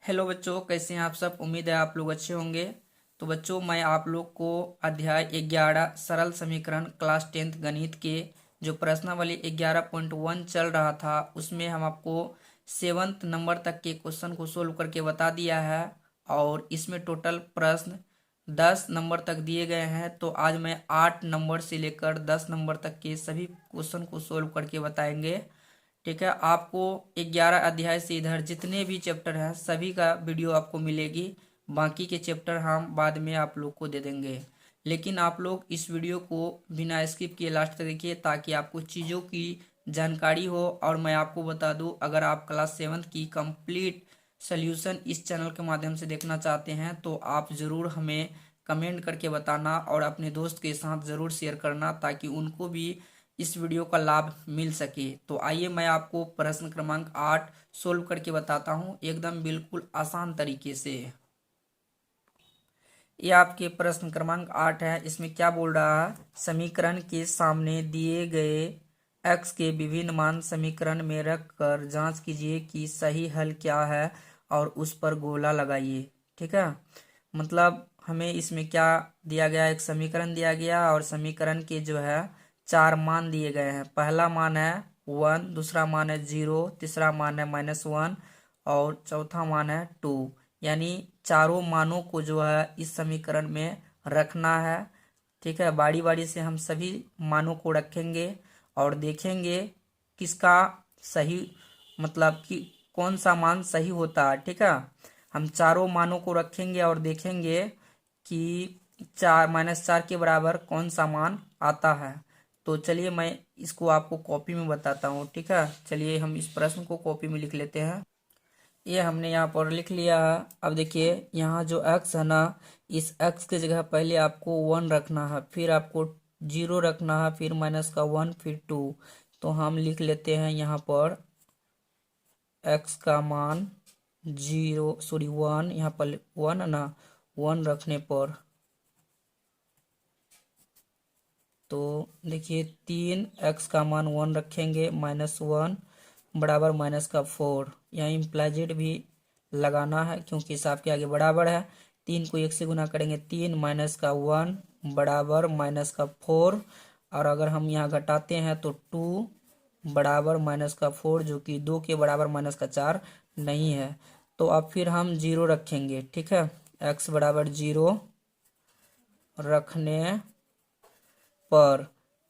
Hello बच्चों, कैसे हैं आप सब। उम्मीद है आप लोग अच्छे होंगे। तो बच्चों, मैं आप लोग को अध्याय 11 सरल समीकरण क्लास 10th गणित के जो प्रश्नावली 11.1 चल रहा था उसमें हम आपको 7th नंबर तक के क्वेश्चन को सोल्व करके बता दिया है। और इसमें टोटल प्रश्न 10 नंबर तक दिए गए हैं। तो आज मैं 8 नंबर से लेकर 10 नंबर तक के सभी क्वेश्चन को सोल्व करके बताएंगे। ठीक है, आपको 11 अध्याय से इधर जितने भी चैप्टर हैं सभी का वीडियो आपको मिलेगी। बाकी के चैप्टर हम बाद में आप लोग को दे देंगे। लेकिन आप लोग इस वीडियो को बिना स्किप किए लास्ट तक देखिए ताकि आपको चीज़ों की जानकारी हो। और मैं आपको बता दूं, अगर आप क्लास 7th की कंप्लीट सॉल्यूशन इस चैनल के माध्यम से देखना चाहते हैं तो आप ज़रूर हमें कमेंट करके बताना और अपने दोस्त के साथ ज़रूर शेयर करना ताकि उनको भी इस वीडियो का लाभ मिल सके। तो आइए मैं आपको प्रश्न क्रमांक 8 सोल्व करके बताता हूँ एकदम बिल्कुल आसान तरीके से। ये आपके प्रश्न क्रमांक 8 है। इसमें क्या बोल रहा है, समीकरण के सामने दिए गए x के विभिन्न मान समीकरण में रखकर जांच कीजिए कि सही हल क्या है और उस पर गोला लगाइए। ठीक है, मतलब हमें इसमें क्या दिया गया, एक समीकरण दिया गया और समीकरण के जो है 4 मान दिए गए हैं। पहला मान है 1, दूसरा मान है 0, तीसरा मान है -1 और चौथा मान है 2। यानी चारों मानों को जो है इस समीकरण में रखना है। ठीक है, बारी बारी से हम सभी मानों को रखेंगे और देखेंगे किसका सही, मतलब कि कौन सा मान सही होता है। ठीक है, हम चारों मानों को रखेंगे और देखेंगे कि 4 -4 के बराबर कौन सा मान आता है। तो चलिए मैं इसको आपको कॉपी में बताता हूँ। ठीक है, चलिए हम इस प्रश्न को कॉपी में लिख लेते हैं। ये हमने यहाँ पर लिख लिया है। अब देखिए यहाँ जो x है ना, इस x के जगह पहले आपको 1 रखना है, फिर आपको 0 रखना है, फिर -1 फिर 2। तो हम लिख लेते हैं यहाँ पर x का मान 1, यहाँ पर 1 है ना, 1 रखने पर तो देखिए 3x का मान 1 रखेंगे, -1 बराबर -4। यहाँ इम्प्लाइजेड भी लगाना है क्योंकि हिसाब के आगे बराबर है। 3 को 1 से गुना करेंगे 3 -1 बराबर -4। और अगर हम यहाँ घटाते हैं तो 2 बराबर -4 जो कि 2 के बराबर -4 नहीं है। तो अब फिर हम 0 रखेंगे। ठीक है, x बराबर 0 रखने पर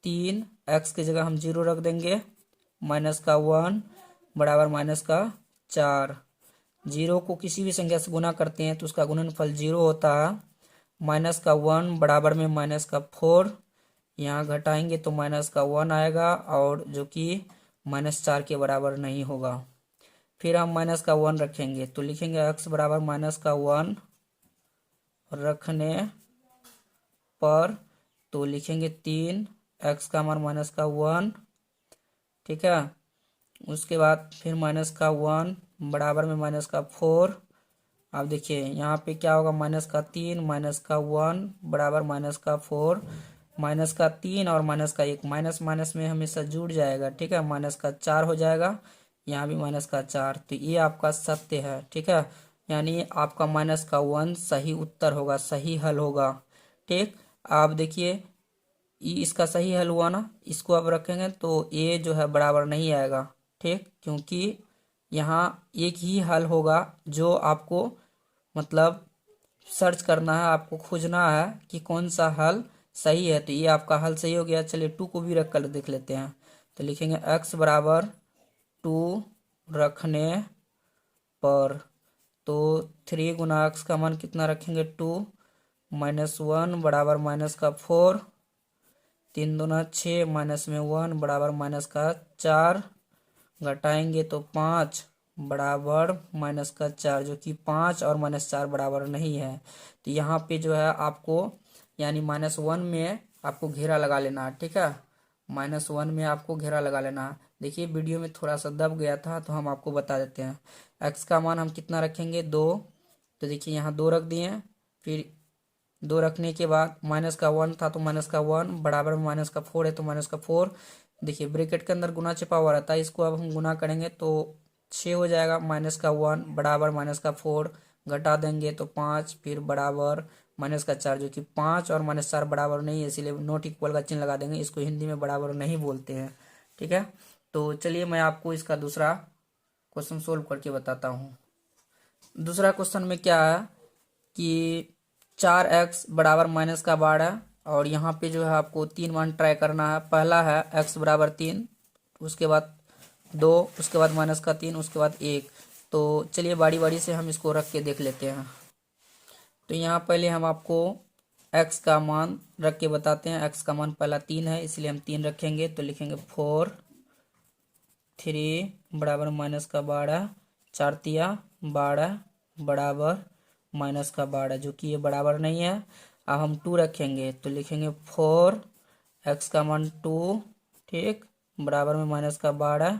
3x की जगह हम 0 रख देंगे, -1 बराबर -4। 0 को किसी भी संख्या से गुना करते हैं तो उसका गुणनफल 0 होता है। -1 बराबर में -4, यहाँ घटाएंगे तो -1 आएगा और जो कि -4 के बराबर नहीं होगा। फिर हम -1 रखेंगे तो लिखेंगे x बराबर -1 रखने पर तो लिखेंगे 3x का मान -1। ठीक है, उसके बाद फिर -1 बराबर में -4। अब देखिए यहाँ पे क्या होगा, -3 -1 बराबर -4। -3 और -1 माइनस माइनस में हमेशा जुड़ जाएगा। ठीक है, -4 हो जाएगा, यहाँ भी -4। तो ये आपका सत्य है। ठीक है, यानी आपका -1 सही उत्तर होगा, सही हल होगा। ठीक, आप देखिए इसका सही हल हुआ ना, इसको आप रखेंगे तो ये जो है बराबर नहीं आएगा। ठीक, क्योंकि यहाँ एक ही हल होगा जो आपको मतलब सर्च करना है, आपको खोजना है कि कौन सा हल सही है। तो ये आपका हल सही हो गया। चलिए 2 को भी रख कर देख लेते हैं। तो लिखेंगे x बराबर 2 रखने पर तो 3 गुना x का मान कितना रखेंगे 2, -1 बराबर -4, 3 दूना 6 माइनस में 1 बराबर -4, घटाएंगे तो 5 बराबर -4, जो कि 5 और -4 बराबर नहीं है। तो यहाँ पे जो है आपको यानी -1 में आपको घेरा लगा लेना है। ठीक है, -1 में आपको घेरा लगा लेना है। देखिए वीडियो में थोड़ा सा दब गया था तो हम आपको बता देते हैं। x का मान हम कितना रखेंगे 2, तो देखिए यहाँ 2 रख दिए। फिर 2 रखने के बाद -1 था तो -1 बराबर में -4 है तो -4। देखिए ब्रैकेट के अंदर गुना छिपा हुआ रहता है, इसको अब हम गुना करेंगे तो 6 हो जाएगा, माइनस का 1 बराबर माइनस का 4, घटा देंगे तो 5, फिर बराबर माइनस का 4, जो कि 5 और माइनस 4 बराबर नहीं है, इसीलिए नॉट इक्वल का चिन्ह लगा देंगे। इसको हिंदी में बराबर नहीं बोलते हैं, ठीक है। तो चलिए मैं आपको इसका दूसरा क्वेश्चन सोल्व करके बताता हूँ। दूसरा क्वेश्चन में क्या है कि 4x बराबर माइनस का 12, और यहाँ पे जो है आपको 3 मान ट्राई करना है। पहला है x बराबर 3, उसके बाद 2, उसके बाद माइनस का 3, उसके बाद 1। तो चलिए बारी बारी से हम इसको रख के देख लेते हैं। तो यहाँ पहले हम आपको x का मान रख के बताते हैं। x का मान पहला 3 है, इसलिए हम 3 रखेंगे। तो लिखेंगे 4 3 बराबर माइनस का 12, 4 तिया 12 बराबर माइनस का 12, जो कि ये बराबर नहीं है। अब हम 2 रखेंगे, तो लिखेंगे 4 x का मान 2, ठीक, बराबर में माइनस का 12।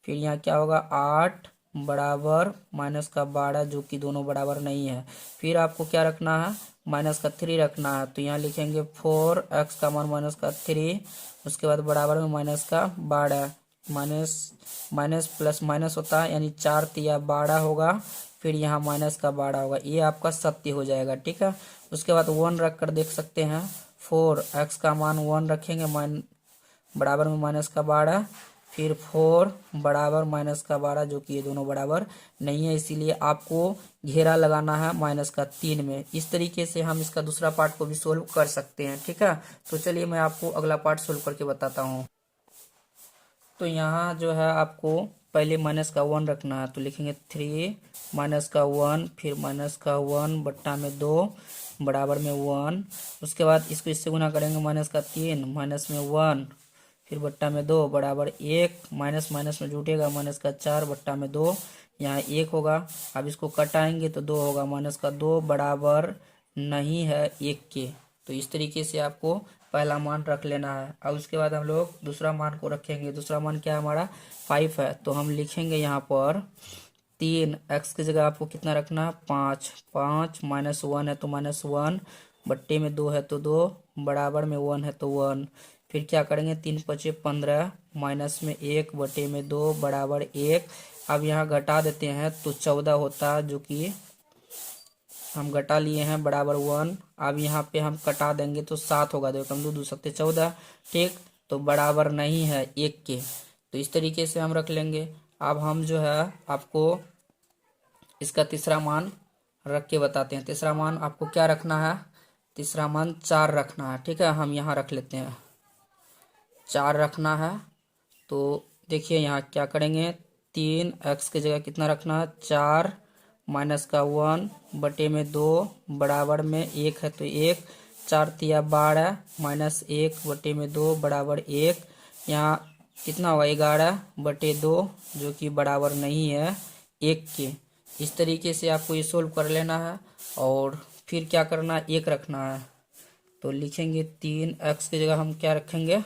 फिर यहाँ क्या होगा 8 बराबर माइनस का 12, जो कि दोनों बराबर नहीं है। फिर आपको क्या रखना है, माइनस का 3 रखना है। तो यहाँ लिखेंगे 4x का मान माइनस का 3, उसके बाद बराबर में माइनस का 12, माइनस माइनस प्लस माइनस होता है, यानी 4 तिया 12 होगा। फिर यहाँ माइनस का 12 होगा, ये आपका सत्य हो जाएगा, ठीक है। उसके बाद 1 रख कर देख सकते हैं। 4x का मान 1 रखेंगे, बराबर में माइनस का 12, फिर 4 बराबर माइनस का 12, जो कि ये दोनों बराबर नहीं है, इसीलिए आपको घेरा लगाना है माइनस का 3 में। इस तरीके से हम इसका दूसरा पार्ट को भी सोल्व कर सकते हैं, ठीक है। तो चलिए मैं आपको अगला पार्ट सोल्व करके बताता हूँ। तो यहाँ जो है आपको पहले माइनस का 1 रखना है। तो लिखेंगे 3 माइनस का 1, फिर माइनस का 1 बट्टा में 2 बराबर में 1। उसके बाद इसको इससे गुना करेंगे, माइनस का 3 माइनस में 1, फिर बट्टा में 2 बराबर 1, माइनस माइनस में जुटेगा, माइनस का 4 बट्टा में 2, यहाँ 1 होगा। अब इसको कटाएंगे तो 2 होगा, माइनस का 2 बराबर नहीं है 1 के। तो इस तरीके से आपको पहला मान रख लेना है। अब उसके बाद हम लोग दूसरा मान को रखेंगे। दूसरा मान क्या है हमारा 5 है। तो हम लिखेंगे यहाँ पर 3, x की जगह आपको कितना रखना है 5, 5 माइनस 1 है तो माइनस 1, बट्टे में 2 है तो 2, बराबर में 1 है तो 1। फिर क्या करेंगे 3 पचे 15, माइनस में 1 बटे में 2 बराबर 1। अब यहाँ घटा देते हैं तो 14 होता है, जो कि हम घटा लिए हैं, बराबर 1। अब यहाँ पे हम कटा देंगे तो 7 होगा, देखो हम 2 सकते 14, ठीक, तो बराबर नहीं है 1 के। तो इस तरीके से हम रख लेंगे। अब हम जो है आपको इसका तीसरा मान रख के बताते हैं। तीसरा मान आपको क्या रखना है, तीसरा मान 4 रखना है, ठीक है। हम यहाँ रख लेते हैं 4 रखना है। तो देखिए यहाँ क्या करेंगे, 3x की जगह कितना रखना है 4 माइनस का 1 बटे में 2 बराबर में 1 है तो 1, 4 तिया 12 माइनस 1 बटे में 2 बराबर 1। यहाँ कितना होगा 11 बटे 2, जो कि बराबर नहीं है 1 के। इस तरीके से आपको ये सोल्व कर लेना है। और फिर क्या करना है 1 रखना है। तो लिखेंगे 3x की जगह हम क्या रखेंगे,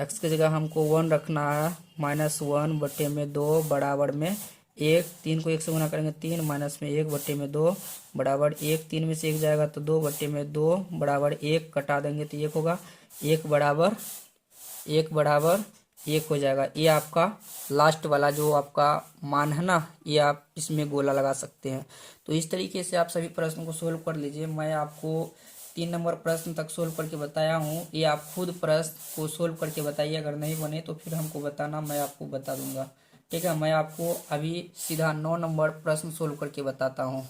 x की जगह हमको 1 रखना है, माइनस 1 बटे में 2 बराबर में 1। 3 को 1 से गुना करेंगे 3, माइनस में 1 बटे में 2 बराबर 1। 3 में से 1 जाएगा तो 2 बटे में 2 बराबर 1, कटा देंगे तो 1 होगा, 1 बराबर 1 हो जाएगा। ये आपका लास्ट वाला जो आपका मान है ना, ये आप इसमें गोला लगा सकते हैं। तो इस तरीके से आप सभी प्रश्नों को सोल्व कर लीजिए। मैं आपको 3 नंबर प्रश्न तक सोल्व करके बताया हूँ, ये आप खुद प्रश्न को सोल्व करके बताइए। अगर नहीं बने तो फिर हमको बताना, मैं आपको बता दूंगा, ठीक है। मैं आपको अभी सीधा 9 नंबर प्रश्न सोल्व करके बताता हूँ।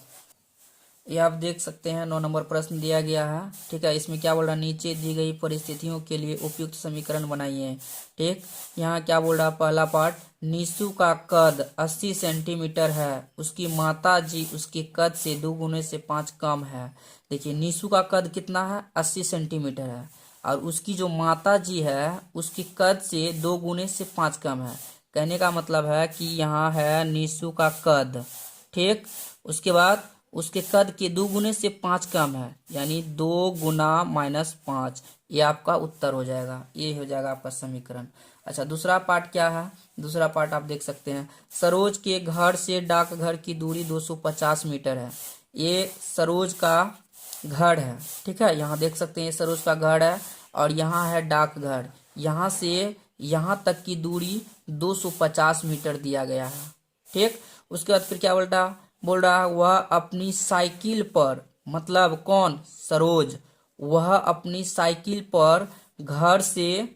ये आप देख सकते हैं 9 नंबर प्रश्न दिया गया है, ठीक है। इसमें क्या बोल रहा है, नीचे दी गई परिस्थितियों के लिए उपयुक्त समीकरण बनाइए, ठीक। यहाँ क्या बोल रहा है, पहला पार्ट, नीशु का कद 80 सेंटीमीटर है, उसकी माता जी उसके कद से 2 गुने से 5 कम है। देखिए नीशु का कद कितना है 80 सेंटीमीटर है, और उसकी जो माता जी है उसकी कद से 2 गुने से 5 कम है। कहने का मतलब है कि यहाँ है नीशु का कद, ठीक, उसके बाद उसके कद के 2 गुने से 5 कम है, यानी 2 गुना माइनस 5, ये आपका उत्तर हो जाएगा। ये हो जाएगा आपका समीकरण। अच्छा दूसरा पार्ट क्या है, दूसरा पार्ट आप देख सकते हैं, सरोज के घर से डाकघर की दूरी 250 मीटर है। ये सरोज का घर है, ठीक है। यहाँ देख सकते हैं सरोज का घर है, और यहाँ है डाकघर। यहाँ से यहाँ तक की दूरी 250 मीटर दिया गया है, ठीक। उसके बाद फिर क्या बोल रहा है वह अपनी साइकिल पर, मतलब कौन, सरोज, वह अपनी साइकिल पर घर से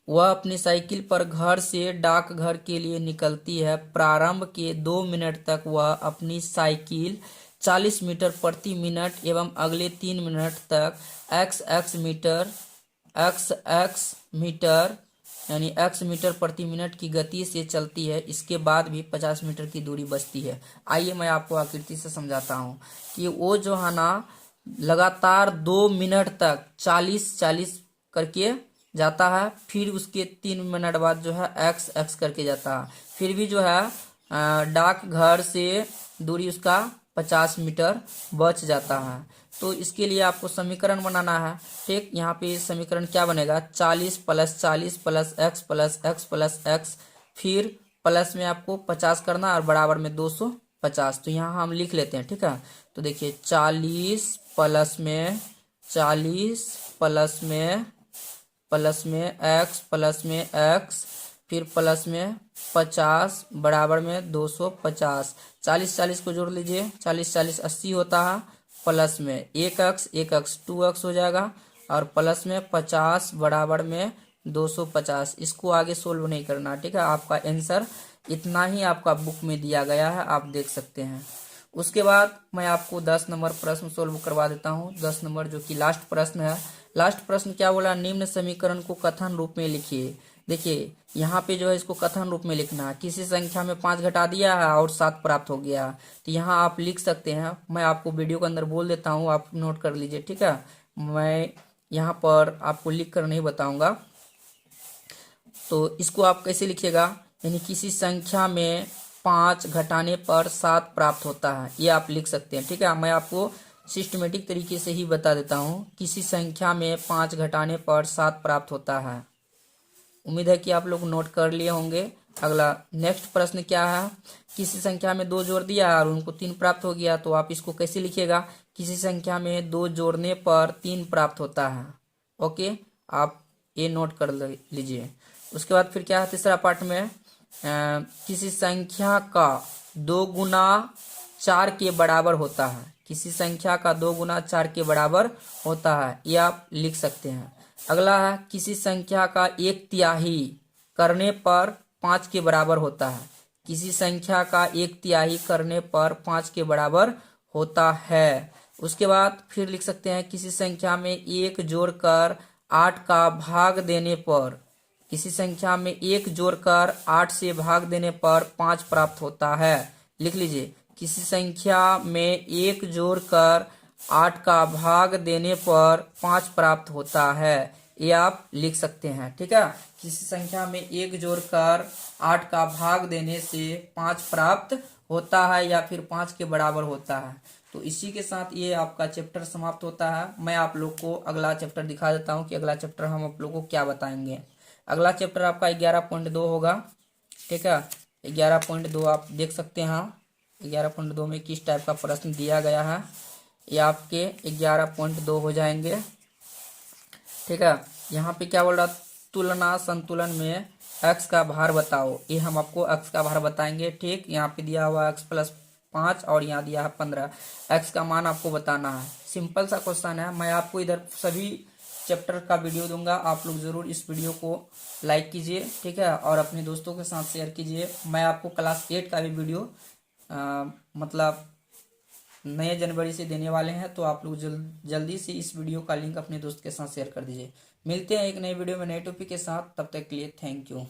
वह अपनी साइकिल पर घर से डाकघर के लिए निकलती है। प्रारंभ के 2 मिनट तक वह अपनी साइकिल 40 मीटर प्रति मिनट एवं अगले 3 मिनट तक एक्स मीटर यानी x मीटर प्रति मिनट की गति से चलती है। इसके बाद भी 50 मीटर की दूरी बचती है। आइए मैं आपको आकृति से समझाता हूँ कि वो जो है ना लगातार 2 मिनट तक 40 करके जाता है, फिर उसके 3 मिनट बाद जो है x करके जाता है, फिर भी जो है डाक घर से दूरी उसका 50 मीटर बच जाता है। तो इसके लिए आपको समीकरण बनाना है। ठीक, यहाँ पे समीकरण क्या बनेगा, 40 + 40 + x + x + x, फिर प्लस में आपको 50 करना और बराबर में 250। तो यहाँ हम लिख लेते हैं। ठीक है, तो देखिए 40 प्लस में x प्लस में x, फिर प्लस में 50 बराबर में 250। 40 को जोड़ लीजिए, 40 80 होता है, प्लस में 1x 2x हो जाएगा और प्लस में 50 बराबर में 250। इसको आगे सोल्व नहीं करना। ठीक है, आपका आंसर इतना ही आपका बुक में दिया गया है, आप देख सकते हैं। उसके बाद मैं आपको 10 नंबर प्रश्न सोल्व करवा देता हूँ। 10 नंबर जो कि लास्ट प्रश्न है। लास्ट प्रश्न क्या बोला, निम्न समीकरण को कथन रूप में लिखिए। देखिए यहाँ पे जो है इसको कथन रूप में लिखना है। किसी संख्या में 5 घटा दिया है और 7 प्राप्त हो गया, तो यहाँ आप लिख सकते हैं। मैं आपको वीडियो के अंदर बोल देता हूँ, आप नोट कर लीजिए। ठीक है, मैं यहाँ पर आपको लिख कर नहीं बताऊंगा। तो इसको आप कैसे लिखिएगा, यानी किसी संख्या में 5 घटाने पर 7 प्राप्त होता है, ये आप लिख सकते हैं। ठीक है, मैं आपको सिस्टमेटिक तरीके से ही बता देता हूँ। किसी संख्या में 5 घटाने पर 7 प्राप्त होता है। उम्मीद है कि आप लोग नोट कर लिए होंगे। अगला नेक्स्ट प्रश्न क्या है, किसी संख्या में 2 जोड़ दिया और उनको 3 प्राप्त हो गया, तो आप इसको कैसे लिखिएगा, किसी संख्या में 2 जोड़ने पर 3 प्राप्त होता है। ओके, आप ये नोट कर लीजिए। उसके बाद फिर क्या है तीसरा पार्ट में, किसी संख्या का 2 गुना 4 के बराबर होता है। किसी संख्या का 2 गुना 4 के बराबर होता है, ये आप लिख सकते हैं। अगला है किसी संख्या का 1/3 करने पर 5 के बराबर होता है। किसी संख्या का 1/3 करने पर 5 के बराबर होता है। उसके बाद फिर लिख सकते हैं किसी संख्या में 1 जोड़कर 8 का भाग देने पर, किसी संख्या में 1 जोड़कर 8 से भाग देने पर 5 प्राप्त होता है। लिख लीजिए, किसी संख्या में 1 जोड़कर 8 का भाग देने पर 5 प्राप्त होता है, ये आप लिख सकते हैं। ठीक है, किसी संख्या में 1 जोड़कर 8 का भाग देने से 5 प्राप्त होता है या फिर 5 के बराबर होता है। तो इसी के साथ ये आपका चैप्टर समाप्त होता है। मैं आप लोग को अगला चैप्टर दिखा देता हूँ कि अगला चैप्टर हम आप लोग को क्या बताएंगे। अगला चैप्टर आपका 11.2 होगा। ठीक है, 11.2 आप देख सकते हैं। 11.2 में किस टाइप का प्रश्न दिया गया है, ये आपके 11.2 हो जाएंगे। ठीक है, यहाँ पे क्या बोल रहा, तुलना संतुलन में x का भार बताओ, ये हम आपको x का भार बताएंगे। ठीक, यहाँ पे दिया हुआ x + 5 और यहाँ दिया है 15, x का मान आपको बताना है। सिंपल सा क्वेश्चन है। मैं आपको इधर सभी चैप्टर का वीडियो दूंगा, आप लोग जरूर इस वीडियो को लाइक कीजिए। ठीक है, और अपने दोस्तों के साथ शेयर कीजिए। मैं आपको क्लास 8 का भी वीडियो मतलब नए जनवरी से देने वाले हैं, तो आप लोग जल्दी से इस वीडियो का लिंक अपने दोस्त के साथ शेयर कर दीजिए। मिलते हैं एक नए वीडियो में नए टॉपिक के साथ, तब तक के लिए थैंक यू।